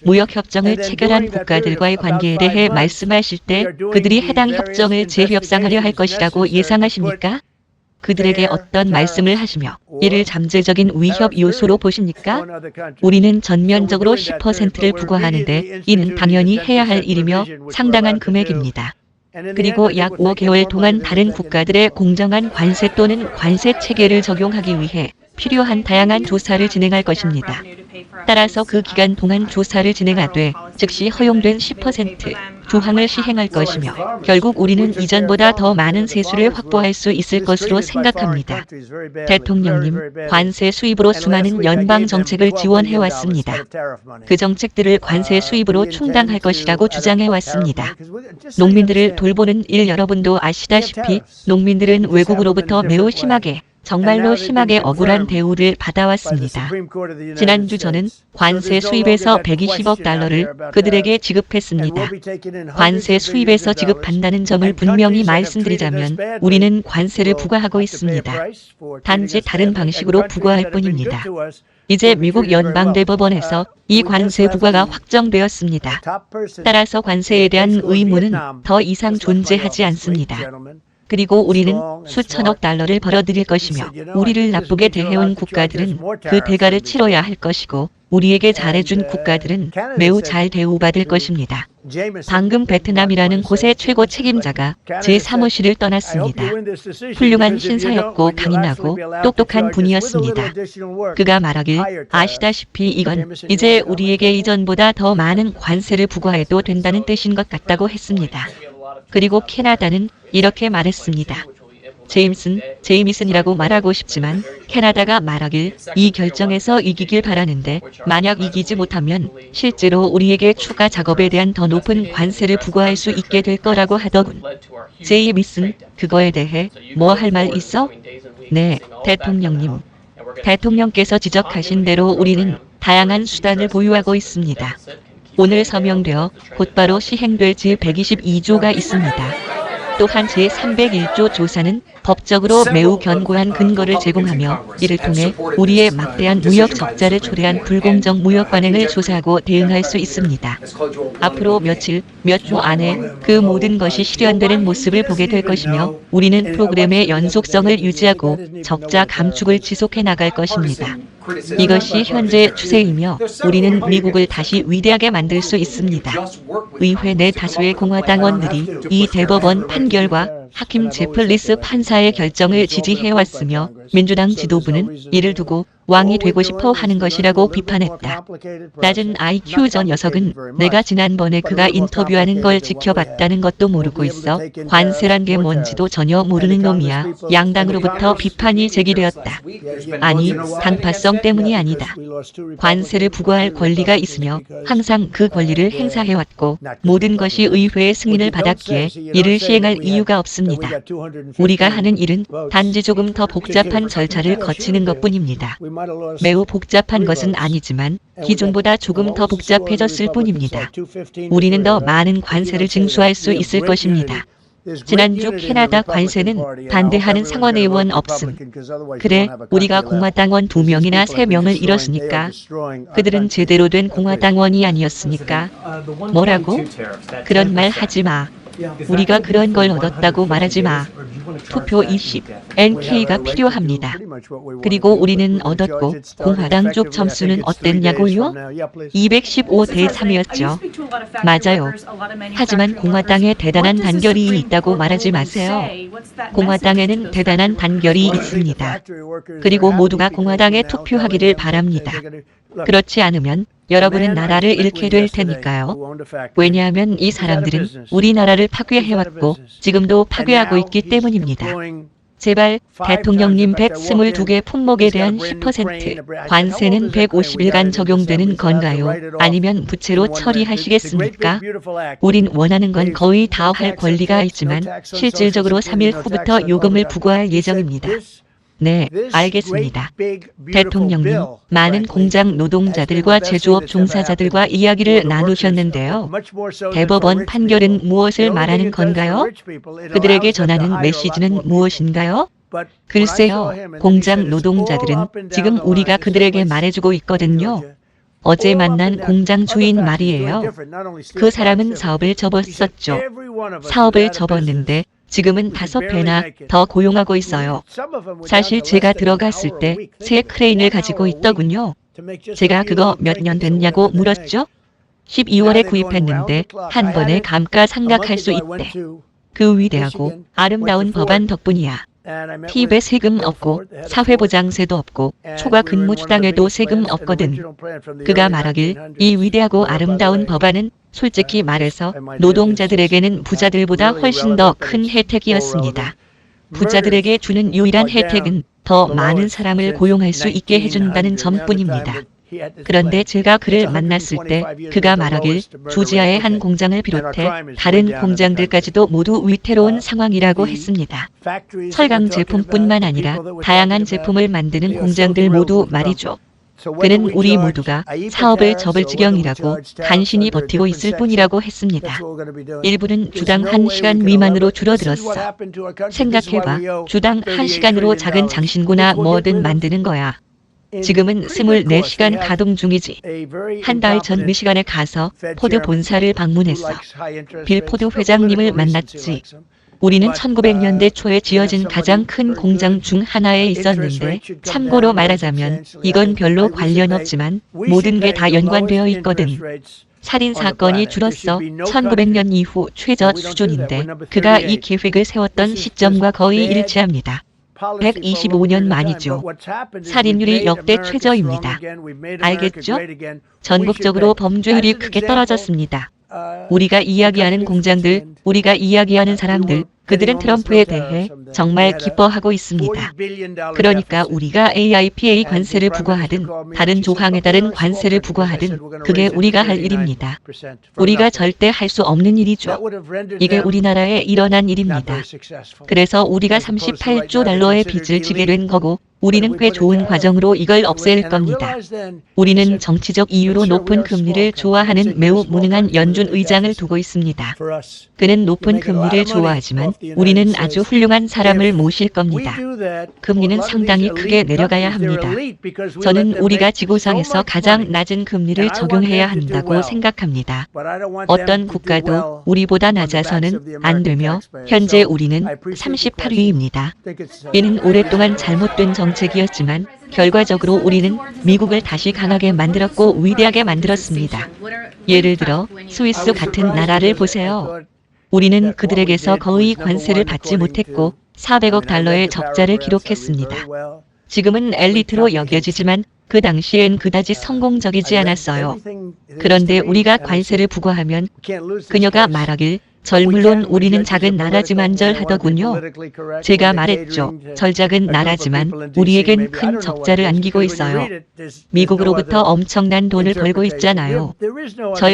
무역협정을 체결한 국가들과의 관계에 대해 말씀하실 때 그들이 해당 협정을 재협상하려 할 것이라고 예상하십니까? 그들에게 어떤 말씀을 하시며 이를 잠재적인 위협 요소로 보십니까? 우리는 전면적으로 10%를 부과하는데 이는 당연히 해야 할 일이며 상당한 금액입니다. 그리고 약 5개월 동안 다른 국가들의 공정한 관세 또는 관세 체계를 적용하기 위해 필요한 다양한 조사를 진행할 것입니다. 따라서 그 기간 동안 조사를 진행하되 즉시 허용된 10% 조항을 시행할 것이며 결국 우리는 이전보다 더 많은 세수를 확보할 수 있을 것으로 생각합니다. 대통령님, 관세 수입으로 수많은 연방 정책을 지원해왔습니다. 그 정책들을 관세 수입으로 충당할 것이라고 주장해왔습니다. 농민들을 돌보는 일 여러분도 아시다시피 농민들은 외국으로부터 매우 심하게 정말로 심하게 억울한 대우를 받아왔습니다. 지난주 저는 관세 수입에서 120억 달러를 그들에게 지급했습니다. 관세 수입에서 지급한다는 점을 분명히 말씀드리자면 우리는 관세를 부과하고 있습니다. 단지 다른 방식으로 부과할 뿐입니다. 이제 미국 연방대법원에서 이 관세 부과가 확정되었습니다. 따라서 관세에 대한 의무는 더 이상 존재하지 않습니다. 그리고 우리는 수천억 달러를 벌어들일 것이며 우리를 나쁘게 대해온 국가들은 그 대가를 치러야 할 것이고 우리에게 잘해준 국가들은 매우 잘 대우받을 것입니다. 방금 베트남이라는 곳의 최고 책임자가 제 사무실을 떠났습니다. 훌륭한 신사였고 강인하고 똑똑한 분이었습니다. 그가 말하길 아시다시피 이건 이제 우리에게 이전보다 더 많은 관세를 부과해도 된다는 뜻인 것 같다고 했습니다. 그리고 캐나다는 이렇게 말했습니다. 제이미슨이라고 말하고 싶지만 캐나다가 말하길 이 결정에서 이기길 바라는데 만약 이기지 못하면 실제로 우리에게 추가 작업에 대한 더 높은 관세를 부과할 수 있게 될 거라고 하더군. 제이미슨, 그거에 대해 뭐 할 말 있어? 네, 대통령님. 대통령께서 지적하신 대로 우리는 다양한 수단을 보유하고 있습니다. 오늘 서명되어 곧바로 시행될 제122조가 있습니다. 또한 제301조 조사는 법적으로 매우 견고한 근거를 제공하며 이를 통해 우리의 막대한 무역 적자를 초래한 불공정 무역 관행을 조사하고 대응할 수 있습니다. 앞으로 며칠, 몇 주 안에 그 모든 것이 실현되는 모습을 보게 될 것이며 우리는 프로그램의 연속성을 유지하고 적자 감축을 지속해 나갈 것입니다. 이것이 현재 추세이며 우리는 미국을 다시 위대하게 만들 수 있습니다. 의회 내 다수의 공화당원들이 이 대법원 판결과 하킴 제플리스 판사의 결정을 지지해왔으며 민주당 지도부는 이를 두고 왕이 되고 싶어 하는 것이라고 비판했다. 낮은 IQ 저 녀석은 내가 지난번에 그가 인터뷰하는 걸 지켜봤다는 것도 모르고 있어 관세란 게 뭔지도 전혀 모르는 놈이야. 양당으로부터 비판이 제기되었다. 아니, 당파성 때문이 아니다. 관세를 부과할 권리가 있으며 항상 그 권리를 행사해왔고 모든 것이 의회의 승인을 받았기에 이를 시행할 이유가 없습니다. 우리가 하는 일은 단지 조금 더 복잡한 절차를 거치는 것뿐입니다. 매우 복잡한 것은 아니지만 기존보다 조금 더 복잡해졌을 뿐입니다. 우리는 더 많은 관세를 징수할 수 있을 것입니다. 지난주 캐나다 관세는 반대하는 상원의원 없음. 그래, 우리가 공화당원 2명이나 3명을 잃었으니까. 그들은 제대로 된 공화당원이 아니었으니까. 뭐라고? 그런 말 하지 마. 우리가 그런 걸 얻었다고 말하지 마. 투표 20, NK가 필요합니다. 그리고 우리는 얻었고 공화당 쪽 점수는 어땠냐고요? 215대 3이었죠. 맞아요. 하지만 공화당에 대단한 단결이 있다고 말하지 마세요. 공화당에는 대단한 단결이 있습니다. 그리고 모두가 공화당에 투표하기를 바랍니다. 그렇지 않으면 여러분은 나라를 잃게 될 테니까요. 왜냐하면 이 사람들은 우리나라를 파괴해왔고 지금도 파괴하고 있기 때문입니다. 제발 대통령님 122개 품목에 대한 10% 관세는 150일간 적용되는 건가요? 아니면 부채로 처리하시겠습니까? 우린 원하는 건 거의 다 할 권리가 있지만 실질적으로 3일 후부터 요금을 부과할 예정입니다. 네, 알겠습니다. 대통령님, 많은 공장 노동자들과 제조업 종사자들과 이야기를 나누셨는데요. 대법원 판결은 무엇을 말하는 건가요? 그들에게 전하는 메시지는 무엇인가요? 글쎄요, 공장 노동자들은 지금 우리가 그들에게 말해주고 있거든요. 어제 만난 공장 주인 말이에요. 그 사람은 사업을 접었었죠. 사업을 접었는데 지금은 5배나 더 고용하고 있어요. 사실 제가 들어갔을 때 새 크레인을 가지고 있더군요. 제가 그거 몇 년 됐냐고 물었죠. 12월에 구입했는데 한 번에 감가상각할 수 있대. 그 위대하고 아름다운 법안 덕분이야. 팁에 세금 없고 사회보장세도 없고 초과 근무주당에도 세금 없거든. 그가 말하길 이 위대하고 아름다운 법안은 솔직히 말해서 노동자들에게는 부자들보다 훨씬 더 큰 혜택이었습니다. 부자들에게 주는 유일한 혜택은 더 많은 사람을 고용할 수 있게 해준다는 점뿐입니다. 그런데 제가 그를 만났을 때 그가 말하길 조지아의 한 공장을 비롯해 다른 공장들까지도 모두 위태로운 상황이라고 했습니다. 철강 제품뿐만 아니라 다양한 제품을 만드는 공장들 모두 말이죠. 그는 우리 모두가 사업을 접을 지경이라고 간신히 버티고 있을 뿐이라고 했습니다. 일부는 주당 1시간 미만으로 줄어들었어. 생각해봐. 주당 1시간으로 작은 장신구나 뭐든 만드는 거야. 지금은 24시간 가동 중이지. 한 달 전 미시간에 가서 포드 본사를 방문했어. 빌 포드 회장님을 만났지. 우리는 1900년대 초에 지어진 가장 큰 공장 중 하나에 있었는데 참고로 말하자면 이건 별로 관련 없지만 모든 게 다 연관되어 있거든. 살인사건이 줄었어. 1900년 이후 최저 수준인데 그가 이 계획을 세웠던 시점과 거의 일치합니다. 125년 만이죠. 살인율이 역대 최저입니다. 알겠죠? 전국적으로 범죄율이 크게 떨어졌습니다. 우리가 이야기하는 공장들, 우리가 이야기하는 사람들, 그들은 트럼프에 대해 정말 기뻐하고 있습니다. 그러니까 우리가 AIPA 관세를 부과하든 다른 조항에 따른 관세를 부과하든 그게 우리가 할 일입니다. 우리가 절대 할 수 없는 일이죠. 이게 우리나라에 일어난 일입니다. 그래서 우리가 38조 달러의 빚을 지게 된 거고 우리는 꽤 좋은 과정으로 이걸 없앨 겁니다. 우리는 정치적 이유로 높은 금리를 좋아하는 매우 무능한 연준 의장을 두고 있습니다. 그는 높은 금리를 좋아하지만 우리는 아주 훌륭한 사람을 모실 겁니다. 금리는 상당히 크게 내려가야 합니다. 저는 우리가 지구상에서 가장 낮은 금리를 적용해야 한다고 생각합니다. 어떤 국가도 우리보다 낮아서는 안 되며 현재 우리는 38위입니다. 이는 오랫동안 잘못된 정책이었지만 결과적으로 우리는 미국을 다시 강하게 만들었고 위대하게 만들었습니다. 예를 들어 스위스 같은 나라를 보세요. 우리는 그들에게서 거의 관세를 받지 못했고 400억 달러의 적자를 기록했습니다. 지금은 엘리트로 여겨지지만 그 당시엔 그다지 성공적이지 않았어요. 그런데 우리가 관세를 부과하면 그녀가 말하길 물론 우리는 작은 나라지만 하더군요. 제가 말했죠. 작은 나라지만 우리에겐 큰 적자를 안기고 있어요. 미국으로부터 엄청난 돈을 벌고 있잖아요.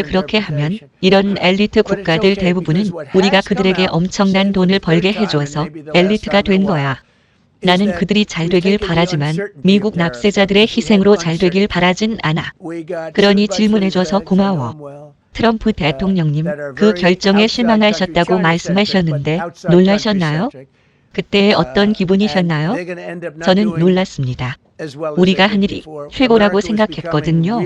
그렇게 하면 이런 엘리트 국가들 대부분은 우리가 그들에게 엄청난 돈을 벌게 해줘서 엘리트가 된 거야. 나는 그들이 잘 되길 바라지만 미국 납세자들의 희생으로 잘 되길 바라진 않아. 그러니 질문해줘서 고마워. 트럼프 대통령님, 그 결정에 실망하셨다고 말씀하셨는데 놀라셨나요? 그때 어떤 기분이셨나요? 저는 놀랐습니다. 우리가 한 일이 최고라고 생각했거든요.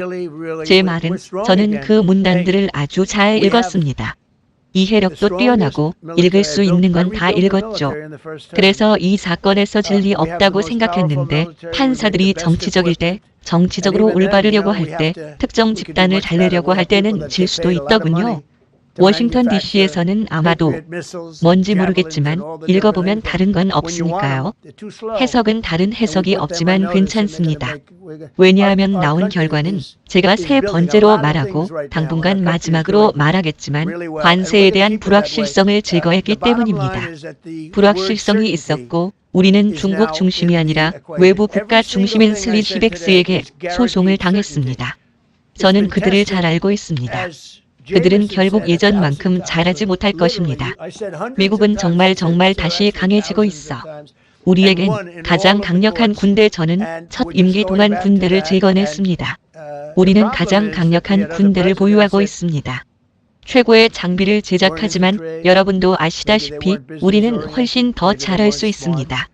제 말은 저는 그 문단들을 아주 잘 읽었습니다. 이해력도 뛰어나고 읽을 수 있는 건 다 읽었죠. 그래서 이 사건에서 진리 없다고 생각했는데 판사들이 정치적일 때, 정치적으로 올바르려고 할 때, 특정 집단을 달래려고 할 때는 질 수도 있더군요. 워싱턴 DC에서는 아마도 뭔지 모르겠지만 읽어보면 다른 건 없으니까요. 해석은 다른 해석이 없지만 괜찮습니다. 왜냐하면 나온 결과는 제가 세 번째로 말하고 당분간 마지막으로 말하겠지만 관세에 대한 불확실성을 제거했기 때문입니다. 불확실성이 있었고 우리는 중국 중심이 아니라 외부 국가 중심인 슬릿히백스에게 소송을 당했습니다. 저는 그들을 잘 알고 있습니다. 그들은 결국 예전만큼 잘하지 못할 것입니다. 미국은 정말 다시 강해지고 있어. 우리에겐 가장 강력한 군대 저는 첫 임기 동안 군대를 재건했습니다. 우리는 가장 강력한 군대를 보유하고 있습니다. 최고의 장비를 제작하지만 여러분도 아시다시피 우리는 훨씬 더 잘할 수 있습니다.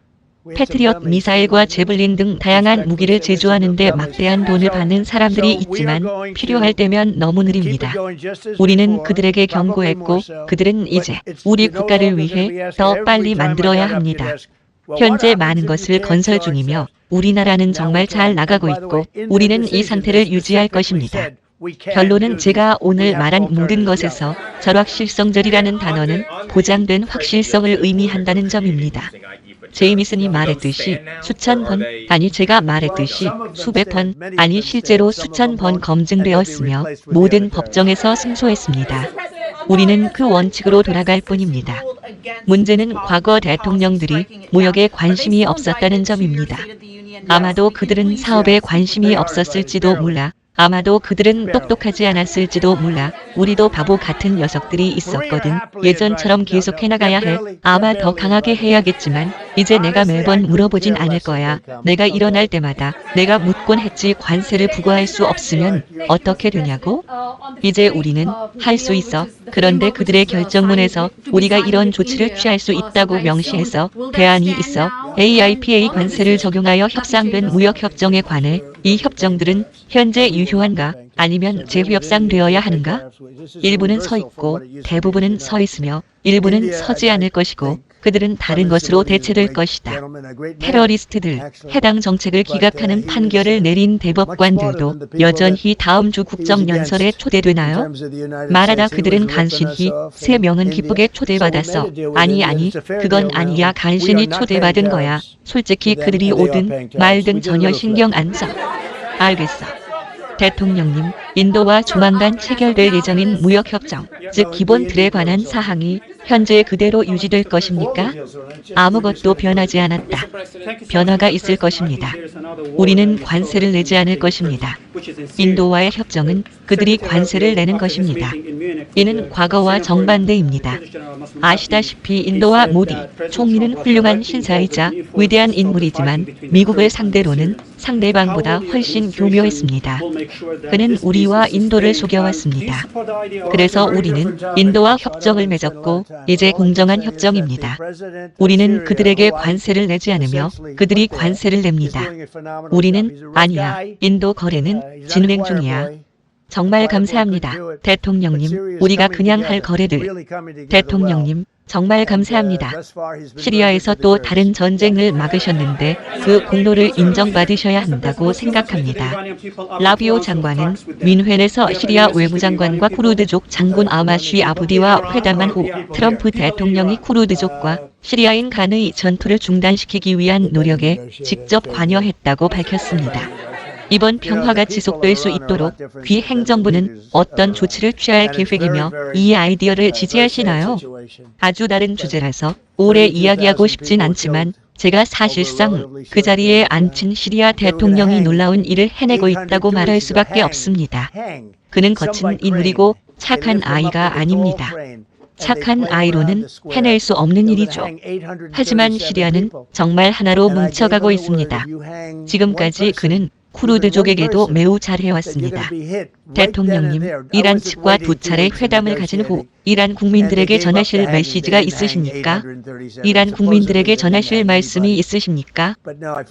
패트리엇 미사일과 제블린 등 다양한 무기를 제조하는 데 막대한 돈을 받는 사람들이 있지만 필요할 때면 너무 느립니다. 우리는 그들에게 경고했고 그들은 이제 우리 국가를 위해 더 빨리 만들어야 합니다. 현재 많은 것을 건설 중이며 우리나라는 정말 잘 나가고 있고 우리는 이 상태를 유지할 것입니다. 결론은 제가 오늘 말한 모든 것에서 절확실성절이라는 단어는 보장된 확실성을 의미한다는 점입니다. 제이미슨이 말했듯이 수천 번, 아니 제가 말했듯이 수백 번, 아니 실제로 수천 번 검증되었으며 모든 법정에서 승소했습니다. 우리는 그 원칙으로 돌아갈 뿐입니다. 문제는 과거 대통령들이 무역에 관심이 없었다는 점입니다. 아마도 그들은 사업에 관심이 없었을지도 몰라. 아마도 그들은 똑똑하지 않았을지도 몰라. 우리도 바보 같은 녀석들이 있었거든. 예전처럼 계속해 나가야 해. 아마 더 강하게 해야겠지만 이제 내가 매번 물어보진 않을 거야. 내가 일어날 때마다 내가 묻곤 했지 관세를 부과할 수 없으면 어떻게 되냐고? 이제 우리는 할 수 있어. 그런데 그들의 결정문에서 우리가 이런 조치를 취할 수 있다고 명시해서 대안이 있어. AIPA 관세를 적용하여 협상된 무역협정에 관해 이 협정들은 현재 유효한가 아니면 재협상되어야 하는가? 일부는 서 있고 대부분은 서 있으며 일부는 서지 않을 것이고 그들은 다른 것으로 대체될 것이다. 테러리스트들, 해당 정책을 기각하는 판결을 내린 대법관들도 여전히 다음 주 국정연설에 초대되나요? 말하다 그들은 간신히 3명은 기쁘게 초대받았어. 아니, 그건 아니야. 간신히 초대받은 거야. 솔직히 그들이 오든 말든 전혀 신경 안 써. 알겠어. 대통령님, 인도와 조만간 체결될 예정인 무역협정, 즉 기본 틀에 관한 사항이 현재 그대로 유지될 것입니까? 아무것도 변하지 않았다. 변화가 있을 것입니다. 우리는 관세를 내지 않을 것입니다. 인도와의 협정은 그들이 관세를 내는 것입니다. 이는 과거와 정반대입니다. 아시다시피 인도와 모디 총리는 훌륭한 신사이자 위대한 인물이지만 미국을 상대로는 상대방보다 훨씬 교묘했습니다. 그는 우리와 인도를 속여왔습니다. 그래서 우리는 인도와 협정을 맺었고 이제 공정한 협정입니다. 우리는 그들에게 관세를 내지 않으며 그들이 관세를 냅니다. 우리는 아니야. 인도 거래는 진행 중이야. 정말 감사합니다. 대통령님, 우리가 그냥 할 거래들. 대통령님, 정말 감사합니다. 시리아에서 또 다른 전쟁을 막으셨는데 그 공로를 인정받으셔야 한다고 생각합니다. 라비오 장관은 민헨에서 시리아 외무장관과 쿠르드족 장군 아마쉬 아부디와 회담한 후 트럼프 대통령이 쿠르드족과 시리아인 간의 전투를 중단시키기 위한 노력에 직접 관여했다고 밝혔습니다. 이번 평화가 지속될 수 있도록 귀 행정부는 어떤 조치를 취할 계획이며 이 아이디어를 지지하시나요? 아주 다른 주제라서 오래 이야기하고 싶진 않지만 제가 사실상 그 자리에 앉힌 시리아 대통령이 놀라운 일을 해내고 있다고 말할 수밖에 없습니다. 그는 거친 인물이고 착한 아이가 아닙니다. 착한 아이로는 해낼 수 없는 일이죠. 하지만 시리아는 정말 하나로 뭉쳐가고 있습니다. 지금까지 그는 쿠르드족에게도 매우 잘해왔습니다. 대통령님, 이란 측과 두 차례 회담을 가진 후 이란 국민들에게 전하실 메시지가 있으십니까? 이란 국민들에게 전하실 말씀이 있으십니까?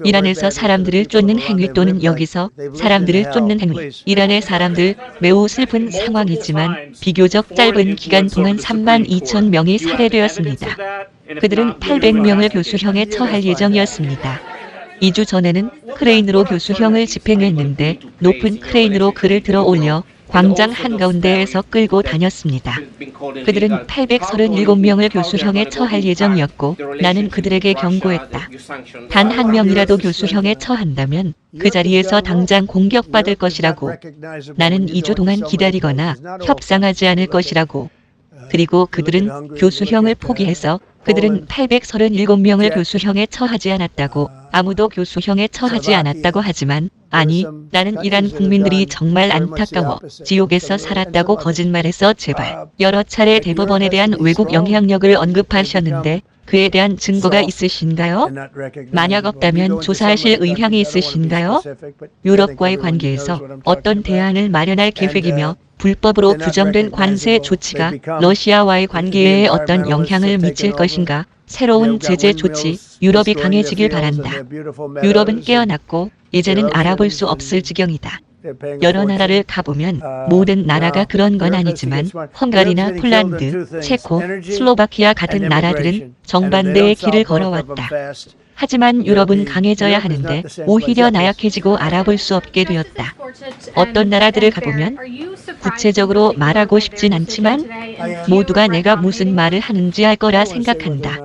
이란에서 사람들을 쫓는 행위 또는 여기서 사람들을 쫓는 행위. 이란의 사람들 매우 슬픈 상황이지만 비교적 짧은 기간 동안 32,000명이 살해되었습니다. 그들은 800명을 교수형에 처할 예정이었습니다. 2주 전에는 크레인으로 교수형을 집행했는데 높은 크레인으로 그를 들어 올려 광장 한가운데에서 끌고 다녔습니다. 그들은 837명을 교수형에 처할 예정이었고 나는 그들에게 경고했다. 단 한 명이라도 교수형에 처한다면 그 자리에서 당장 공격받을 것이라고. 나는 2주 동안 기다리거나 협상하지 않을 것이라고. 그리고 그들은 교수형을 포기해서 그들은 837명을 교수형에 처하지 않았다고, 아무도 교수형에 처하지 않았다고 하지만, 아니, 나는 이란 국민들이 정말 안타까워 지옥에서 살았다고 거짓말해서 제발. 여러 차례 대법원에 대한 외국 영향력을 언급하셨는데 그에 대한 증거가 있으신가요? 만약 없다면 조사하실 의향이 있으신가요? 유럽과의 관계에서 어떤 대안을 마련할 계획이며 불법으로 규정된 관세 조치가 러시아와의 관계에 어떤 영향을 미칠 것인가? 새로운 제재 조치, 유럽이 강해지길 바란다. 유럽은 깨어났고 이제는 알아볼 수 없을 지경이다. 여러 나라를 가보면 모든 나라가 그런 건 아니지만 헝가리나 폴란드, 체코, 슬로바키아 같은 나라들은 정반대의 길을 걸어왔다. 하지만 유럽은 강해져야 하는데 오히려 나약해지고 알아볼 수 없게 되었다. 어떤 나라들을 가보면 구체적으로 말하고 싶진 않지만 모두가 내가 무슨 말을 하는지 알 거라 생각한다.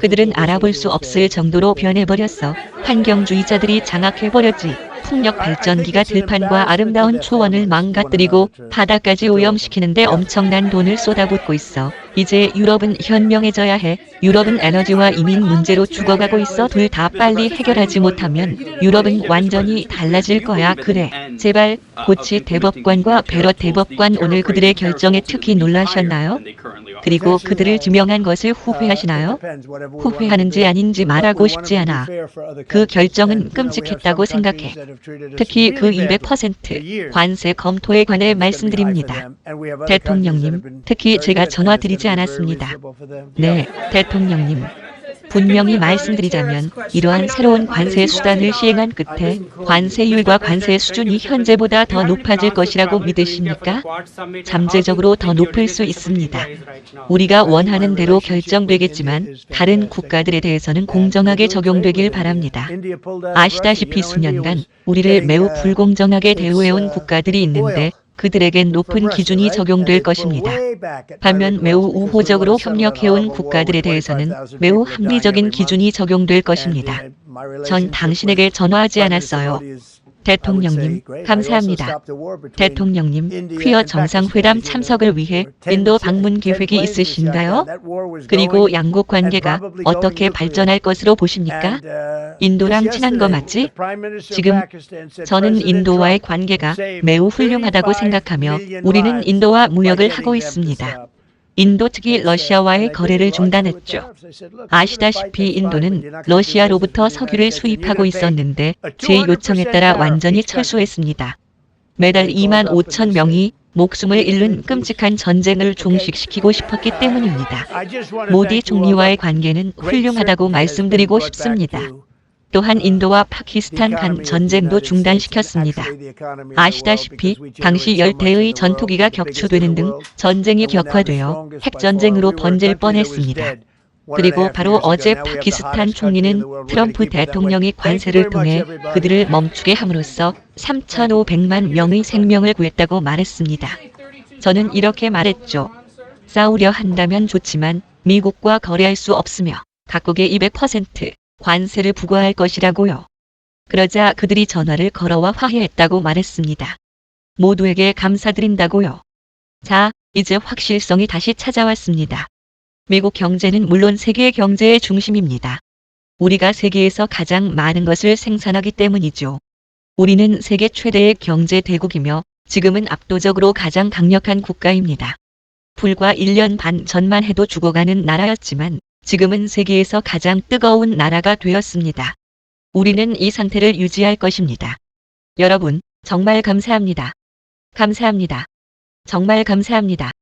그들은 알아볼 수 없을 정도로 변해버렸어. 환경주의자들이 장악해버렸지. 풍력 발전기가 들판과 아름다운 초원을 망가뜨리고 바다까지 오염시키는데 엄청난 돈을 쏟아붓고 있어. 이제 유럽은 현명해져야 해. 유럽은 에너지와 이민 문제로 죽어가고 있어. 둘 다 빨리 해결하지 못하면 유럽은 완전히 달라질 거야. 그래. 제발 고치 대법관과 베럿 대법관 오늘 그들의 결정에 특히 놀라셨나요? 그리고 그들을 지명한 것을 후회하시나요? 후회하는지 아닌지 말하고 싶지 않아. 그 결정은 끔찍했다고 생각해. 특히 그 200% 관세 검토에 관해 말씀드립니다. 대통령님, 특히 제가 전화드리지 않았습니다. 네, 대통령님. 분명히 말씀드리자면 이러한 새로운 관세 수단을 시행한 끝에 관세율과 관세 수준이 현재보다 더 높아질 것이라고 믿으십니까? 잠재적으로 더 높을 수 있습니다. 우리가 원하는 대로 결정되겠지만 다른 국가들에 대해서는 공정하게 적용되길 바랍니다. 아시다시피 수년간 우리를 매우 불공정하게 대우해온 국가들이 있는데 그들에겐 높은 기준이 적용될 것입니다. 반면 매우 우호적으로 협력해온 국가들에 대해서는 매우 합리적인 기준이 적용될 것입니다. 전 당신에게 전화하지 않았어요. 대통령님, 감사합니다. 대통령님, 퀴어 정상회담 참석을 위해 인도 방문 계획이 있으신가요? 그리고 양국 관계가 어떻게 발전할 것으로 보십니까? 인도랑 친한 거 맞지? 지금 저는 인도와의 관계가 매우 훌륭하다고 생각하며 우리는 인도와 무역을 하고 있습니다. 인도 특히 러시아와의 거래를 중단했죠. 아시다시피 인도는 러시아로부터 석유를 수입하고 있었는데 제 요청에 따라 완전히 철수했습니다. 매달 2만 5천 명이 목숨을 잃는 끔찍한 전쟁을 종식시키고 싶었기 때문입니다. 모디 총리와의 관계는 훌륭하다고 말씀드리고 싶습니다. 또한 인도와 파키스탄 간 전쟁도 중단시켰습니다. 아시다시피 당시 열대의 전투기가 격추되는 등 전쟁이 격화되어 핵전쟁으로 번질 뻔했습니다. 그리고 바로 어제 파키스탄 총리는 트럼프 대통령이 관세를 통해 그들을 멈추게 함으로써 3,500만 명의 생명을 구했다고 말했습니다. 저는 이렇게 말했죠. 싸우려 한다면 좋지만 미국과 거래할 수 없으며 각국에 200% 관세를 부과할 것이라고요. 그러자 그들이 전화를 걸어와 화해했다고 말했습니다. 모두에게 감사드린다고요. 자, 이제 확실성이 다시 찾아왔습니다. 미국 경제는 물론 세계 경제의 중심입니다. 우리가 세계에서 가장 많은 것을 생산하기 때문이죠. 우리는 세계 최대의 경제 대국이며 지금은 압도적으로 가장 강력한 국가입니다. 불과 1년 반 전만 해도 죽어가는 나라였지만 지금은 세계에서 가장 뜨거운 나라가 되었습니다. 우리는 이 상태를 유지할 것입니다. 여러분, 정말 감사합니다. 감사합니다. 정말 감사합니다.